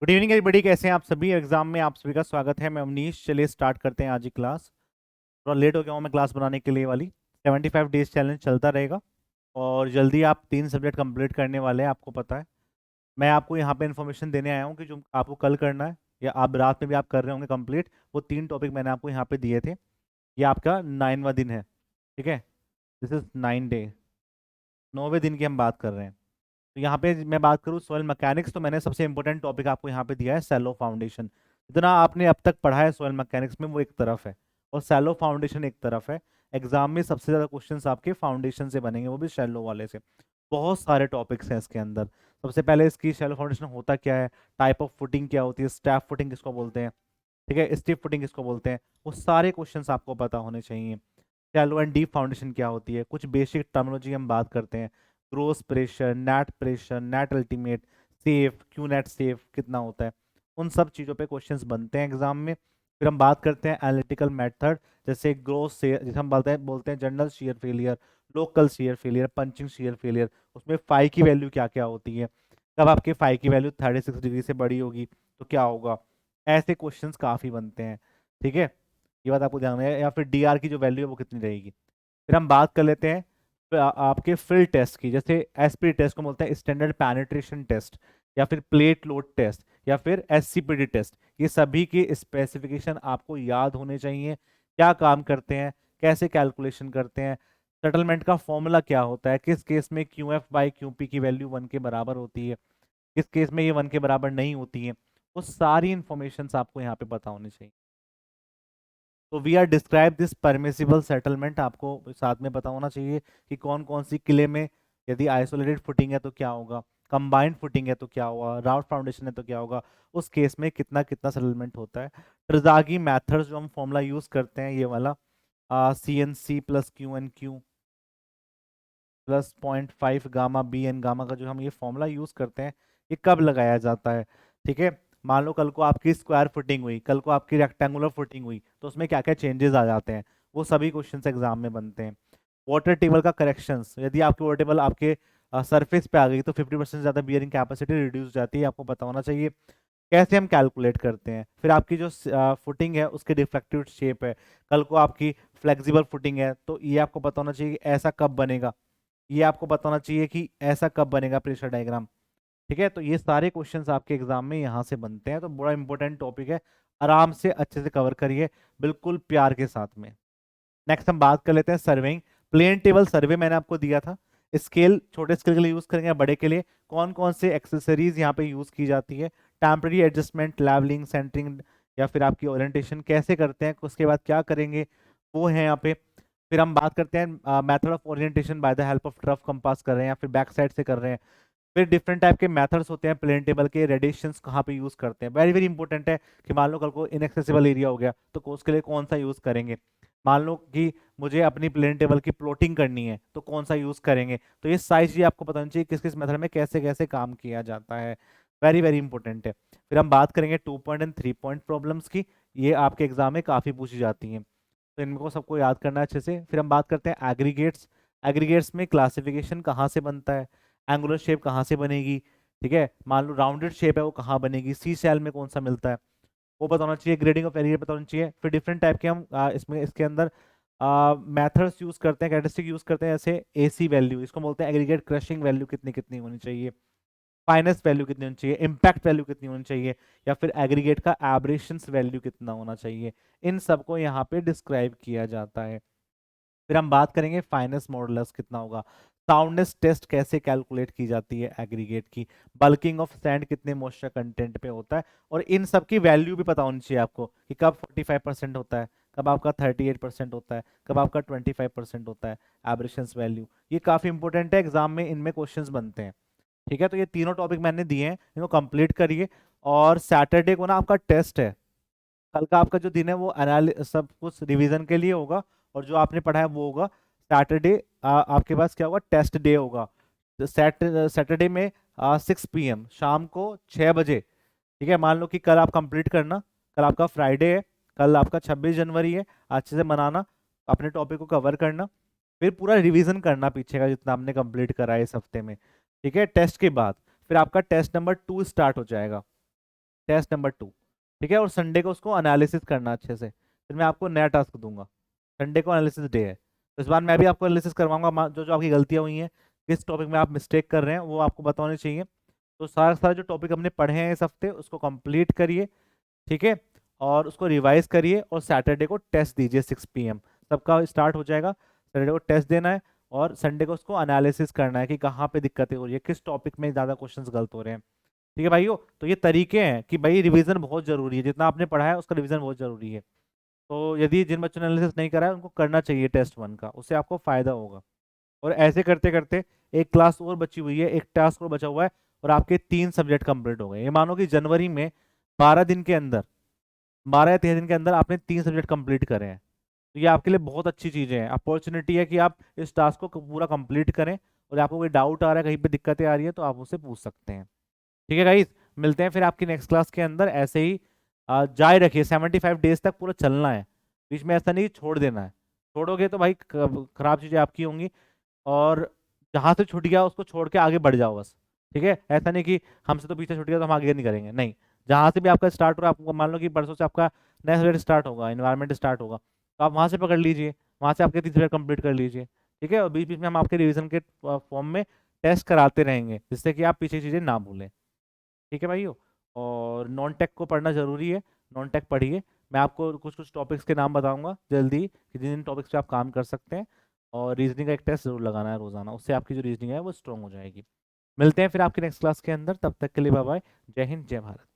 Good evening everybody, कैसे हैं आप सभी। एग्जाम में आप सभी का स्वागत है। मैं अवनीश। चलिए स्टार्ट करते हैं आज की क्लास। थोड़ा लेट हो गया हूँ मैं क्लास बनाने के लिए वाली। 75 डेज चैलेंज चलता रहेगा और जल्दी आप 3 सब्जेक्ट कंप्लीट करने वाले हैं, आपको पता है। मैं आपको यहाँ पे इन्फॉर्मेशन देने आया हूँ कि जो आपको कल करना है या आप रात में भी आप कर रहे होंगे कंप्लीट, वो 3 टॉपिक मैंने आपको यहाँ पे दिए थे। ये आपका 9वां दिन है, ठीक है। दिस इज 9 डे, 9वें दिन की हम बात कर रहे हैं। तो यहाँ पे मैं बात करूँ सॉइल मैकेनिक्स, तो मैंने सबसे इंपॉर्टेंट टॉपिक आपको यहाँ पे दिया है सैलो फाउंडेशन। जितना आपने अब तक पढ़ा है सॉइल मैकेनिक्स में वो एक तरफ है और सैलो फाउंडेशन एक तरफ है। एग्जाम में सबसे ज़्यादा क्वेश्चंस आपके फाउंडेशन से बनेंगे, वो भी शैलो वाले से। बहुत सारे टॉपिक्स हैं इसके अंदर। सबसे पहले इसकी शैलो फाउंडेशन होता क्या है, टाइप ऑफ फुटिंग क्या होती है, स्टैफ फुटिंग किसको बोलते हैं, ठीक है, स्टिफ फुटिंग किसको बोलते हैं, वो सारे क्वेश्चंस आपको पता होने चाहिए। शैलो एंड डीप फाउंडेशन क्या होती है, कुछ बेसिक टर्मिनोलॉजी हम बात करते हैं। Gross pressure, net ultimate, safe, Q net safe कितना होता है, उन सब चीज़ों पे क्वेश्चंस बनते हैं एग्जाम में। फिर हम बात करते हैं एनालिटिकल मेथड, जैसे ग्रोस से जैसे हम बोलते हैं general share failure, local share failure, punching share failure. उसमें फाई की वैल्यू क्या क्या होती है, कब आपके फाई की वैल्यू 36 डिग्री से बड़ी होगी तो क्या होगा। ऐसे क्वेश्चंस काफ़ी बनते हैं, ठीक है। ये बात आपको ध्यान है। या फिर डी आर की जो वैल्यू है वो कितनी रहेगी। फिर हम बात कर लेते हैं आपके फिल टेस्ट की, जैसे एसपी टेस्ट को बोलते हैं स्टैंडर्ड पेनिट्रेशन टेस्ट, या फिर प्लेट लोड टेस्ट, या फिर एससीपीडी टेस्ट। ये सभी की स्पेसिफिकेशन आपको याद होने चाहिए। क्या काम करते हैं, कैसे कैलकुलेशन करते हैं, सेटलमेंट का फॉर्मूला क्या होता है, किस केस में Q F by Q P की वैल्यू 1 के बराबर होती है, किस केस में ये 1 के बराबर नहीं होती है। वो सारी इंफॉर्मेशन आपको यहाँ पे पता होनी चाहिए। तो we are describe this permissible settlement, आपको साथ में पता होना चाहिए कि कौन कौन सी किले में यदि आइसोलेटेड फुटिंग है तो क्या होगा, कंबाइंड फुटिंग है तो क्या होगा, राउट फाउंडेशन है तो क्या होगा, उस केस में कितना कितना सेटलमेंट होता है। ट्रजागी मैथड्स जो हम फॉर्मूला यूज करते हैं, ये वाला C N C plus Q N Q plus 0.5 gamma B N gamma का जो हम ये फॉर्मूला यूज करते हैं, ये कब लगाया जाता है, ठीक है। मान लो कल को आपकी स्क्वायर फुटिंग हुई, कल को आपकी रेक्टेंगुलर फुटिंग हुई, तो उसमें क्या क्या चेंजेस आ जाते हैं, वो सभी क्वेश्चंस एग्जाम में बनते हैं। वाटर टेबल का करेक्शंस, यदि आपकी वाटर टेबल आपके सरफेस पे आ गई तो 50% ज़्यादा बियरिंग कैपेसिटी रिड्यूस जाती है, आपको पता होना चाहिए। कैसे हम कैलकुलेट करते हैं। फिर आपकी जो फुटिंग है उसकी डिफ्लेक्टिव शेप है, कल को आपकी फ्लेक्सिबल फुटिंग है तो ये आपको पता होना चाहिए कि ऐसा कब बनेगा, ये आपको पता होना चाहिए कि ऐसा कब बनेगा प्रेशर डायग्राम, ठीक है। तो ये सारे क्वेश्चंस आपके एग्जाम में यहाँ से बनते हैं, तो बड़ा इंपॉर्टेंट टॉपिक है। आराम से अच्छे से कवर करिए, बिल्कुल प्यार के साथ में। नेक्स्ट हम बात कर लेते हैं सर्वेइंग। प्लेन टेबल सर्वे मैंने आपको दिया था। स्केल छोटे स्केल के लिए यूज करेंगे, बड़े के लिए कौन कौन से एक्सेसरीज यहाँ पे यूज की जाती है, टेम्पररी एडजस्टमेंट, लेवलिंग, सेंटरिंग, या फिर आपकी ओरिएंटेशन कैसे करते हैं, उसके बाद क्या करेंगे, वो है यहाँ पे। फिर हम बात करते हैं method of orientation by the help of rough compass कर रहे हैं या फिर बैक साइड से कर रहे हैं। फिर डिफरेंट टाइप के मेथड्स होते हैं प्लेन टेबल के, रेडिएशंस कहाँ पे यूज करते हैं, वेरी वेरी इंपॉर्टेंट है। कि मान लो कल को इनएक्सेसिबल एरिया हो गया तो उसके लिए कौन सा यूज करेंगे। मान लो कि मुझे अपनी प्लेन टेबल की प्लॉटिंग करनी है तो कौन सा यूज करेंगे। तो ये सारी चीजें आपको पता होनी चाहिए किस किस मेथड में कैसे कैसे काम किया जाता है, वेरी वेरी इंपॉर्टेंट है। फिर हम बात करेंगे 2 पॉइंट एंड 3 पॉइंट प्रॉब्लम्स की, ये आपके एग्जाम में काफी पूछी जाती हैं, तो इनको सबको याद करना है अच्छे से। फिर हम बात करते हैं एग्रीगेट्स। एग्रीगेट्स में क्लासिफिकेशन कहाँ से बनता है, एंगुलर शेप कहाँ से बनेगी, ठीक है। मान लो राउंडेड शेप है वो कहाँ बनेगी, सी सेल में कौन सा मिलता है, वो पता होना चाहिए। ग्रेडिंग ऑफ एरिया पता होना चाहिए। फिर डिफरेंट टाइप के हम इसमें इसके अंदर मेथड्स यूज करते हैं, कैरेक्टरिस्टिक यूज करते हैं, जैसे एसी वैल्यू, इसको बोलते हैं एग्रीगेट क्रशिंग वैल्यू कितनी कितनी होनी चाहिए, फाइनेस वैल्यू कितनी होनी चाहिए, इम्पैक्ट वैल्यू कितनी होनी चाहिए, या फिर एग्रीगेट का एब्रेशंस वैल्यू कितना होना चाहिए। इन सबको यहाँ पे डिस्क्राइब किया जाता है। फिर हम बात करेंगे फाइनेस मॉडुलस कितना होगा, साउंडनेस टेस्ट कैसे कैलकुलेट की जाती है एग्रीगेट की, बल्किंग ऑफ सैंड कितने मॉइस्चर कंटेंट पे होता है, और इन सब की वैल्यू भी पता होनी चाहिए आपको कि कब 45% होता है, कब आपका 38% होता है, कब आपका 25% होता है एब्रेशंस वैल्यू। ये काफी इंपॉर्टेंट है, एग्जाम में इनमें क्वेश्चंस बनते हैं, ठीक है। तो ये तीनों टॉपिक मैंने दिए हैं, इनको कंप्लीट करिए। और सैटरडे को ना आपका टेस्ट है। कल का आपका जो दिन है वो सब कुछ रिवीजन के लिए होगा, और जो आपने पढ़ा है वो होगा। सैटरडे आपके पास क्या होगा, टेस्ट डे होगा। सैटरडे में 6 PM शाम को 6 बजे, ठीक है। मान लो कि कल आप कंप्लीट करना, कल आपका फ्राइडे है, कल आपका 26 जनवरी है, अच्छे से मनाना, अपने टॉपिक को कवर करना, फिर पूरा रिवीजन करना पीछे का जितना आपने कंप्लीट करा है इस हफ्ते में, ठीक है। टेस्ट के बाद फिर आपका टेस्ट नंबर 2 स्टार्ट हो जाएगा, टेस्ट नंबर 2, ठीक है। और संडे को उसको एनालिसिस करना अच्छे से, फिर मैं आपको नया टास्क दूंगा। संडे को एनालिसिस डे है, तो इस बार मैं भी आपको एनालिसिस करवाऊंगा, जो जो आपकी गलतियां हुई हैं, किस टॉपिक में आप मिस्टेक कर रहे हैं, वो आपको बताने चाहिए। तो सारा सारा जो टॉपिक हमने पढ़े हैं इस हफ्ते, उसको कंप्लीट करिए, ठीक है। और उसको रिवाइज करिए, और सैटरडे को टेस्ट दीजिए 6 PM, सबका स्टार्ट हो जाएगा। सैटरडे को टेस्ट देना है, और संडे को उसको एनालिसिस करना है कि कहाँ पे दिक्कतें हो रही है, किस टॉपिक में ज़्यादा क्वेश्चंस गलत हो रहे हैं, ठीक है भाइयों। तो ये तरीके हैं कि भाई रिवीजन बहुत जरूरी है, जितना आपने पढ़ा है उसका रिवीजन बहुत जरूरी है। तो यदि जिन बच्चों ने एनालिसिस नहीं करा है उनको करना चाहिए टेस्ट 1 का, उससे आपको फायदा होगा। और ऐसे करते करते एक क्लास और बची हुई है, एक टास्क और बचा हुआ है, और आपके 3 सब्जेक्ट कंप्लीट हो गए। ये मानो कि जनवरी में 12 दिन के अंदर, 12 या 13 दिन के अंदर आपने 3 सब्जेक्ट कंप्लीट करे हैं। तो ये आपके लिए बहुत अच्छी चीज़ें हैं, अपॉर्चुनिटी है कि आप इस टास्क को पूरा कंप्लीट करें। और आपको कोई डाउट आ रहा है, कहीं पे दिक्कतें आ रही है, तो आप उससे पूछ सकते हैं, ठीक है गाइस। मिलते हैं फिर आपकी नेक्स्ट क्लास के अंदर। ऐसे ही जारी रखिए, 75 डेज तक पूरा चलना है, बीच में ऐसा नहीं कि छोड़ देना है। छोड़ोगे तो भाई खराब चीज़ें आपकी होंगी, और जहाँ से छूट गया उसको छोड़ के आगे बढ़ जाओ बस, ठीक है। ऐसा नहीं कि हमसे तो पीछे छूट गया तो हम आगे नहीं करेंगे, नहीं। जहाँ से भी आपका स्टार्ट हो रहा है, आपको मान लो कि परसों से आपका नया सब्जेक्ट स्टार्ट होगा, इन्वायरमेंट स्टार्ट होगा, तो आप वहाँ से पकड़ लीजिए, वहाँ से आपके 3 सब्जेक्ट कंप्लीट कर लीजिए, ठीक है। और बीच बीच में हम आपके रिवीजन के फॉर्म में टेस्ट कराते रहेंगे, जिससे कि आप पीछे चीज़ें ना भूलें, ठीक है भाइयों। और नॉन टेक को पढ़ना जरूरी है, नॉन टेक पढ़िए। मैं आपको कुछ कुछ टॉपिक्स के नाम बताऊंगा जल्दी, कि जिन जिन टॉपिक्स पे आप काम कर सकते हैं। और रीजनिंग का एक टेस्ट जरूर लगाना है रोजाना, उससे आपकी जो रीजनिंग है वो स्ट्रॉन्ग हो जाएगी। मिलते हैं फिर आपकी नेक्स्ट क्लास के अंदर, तब तक के लिए बाय बाय। जय हिंद, जय भारत।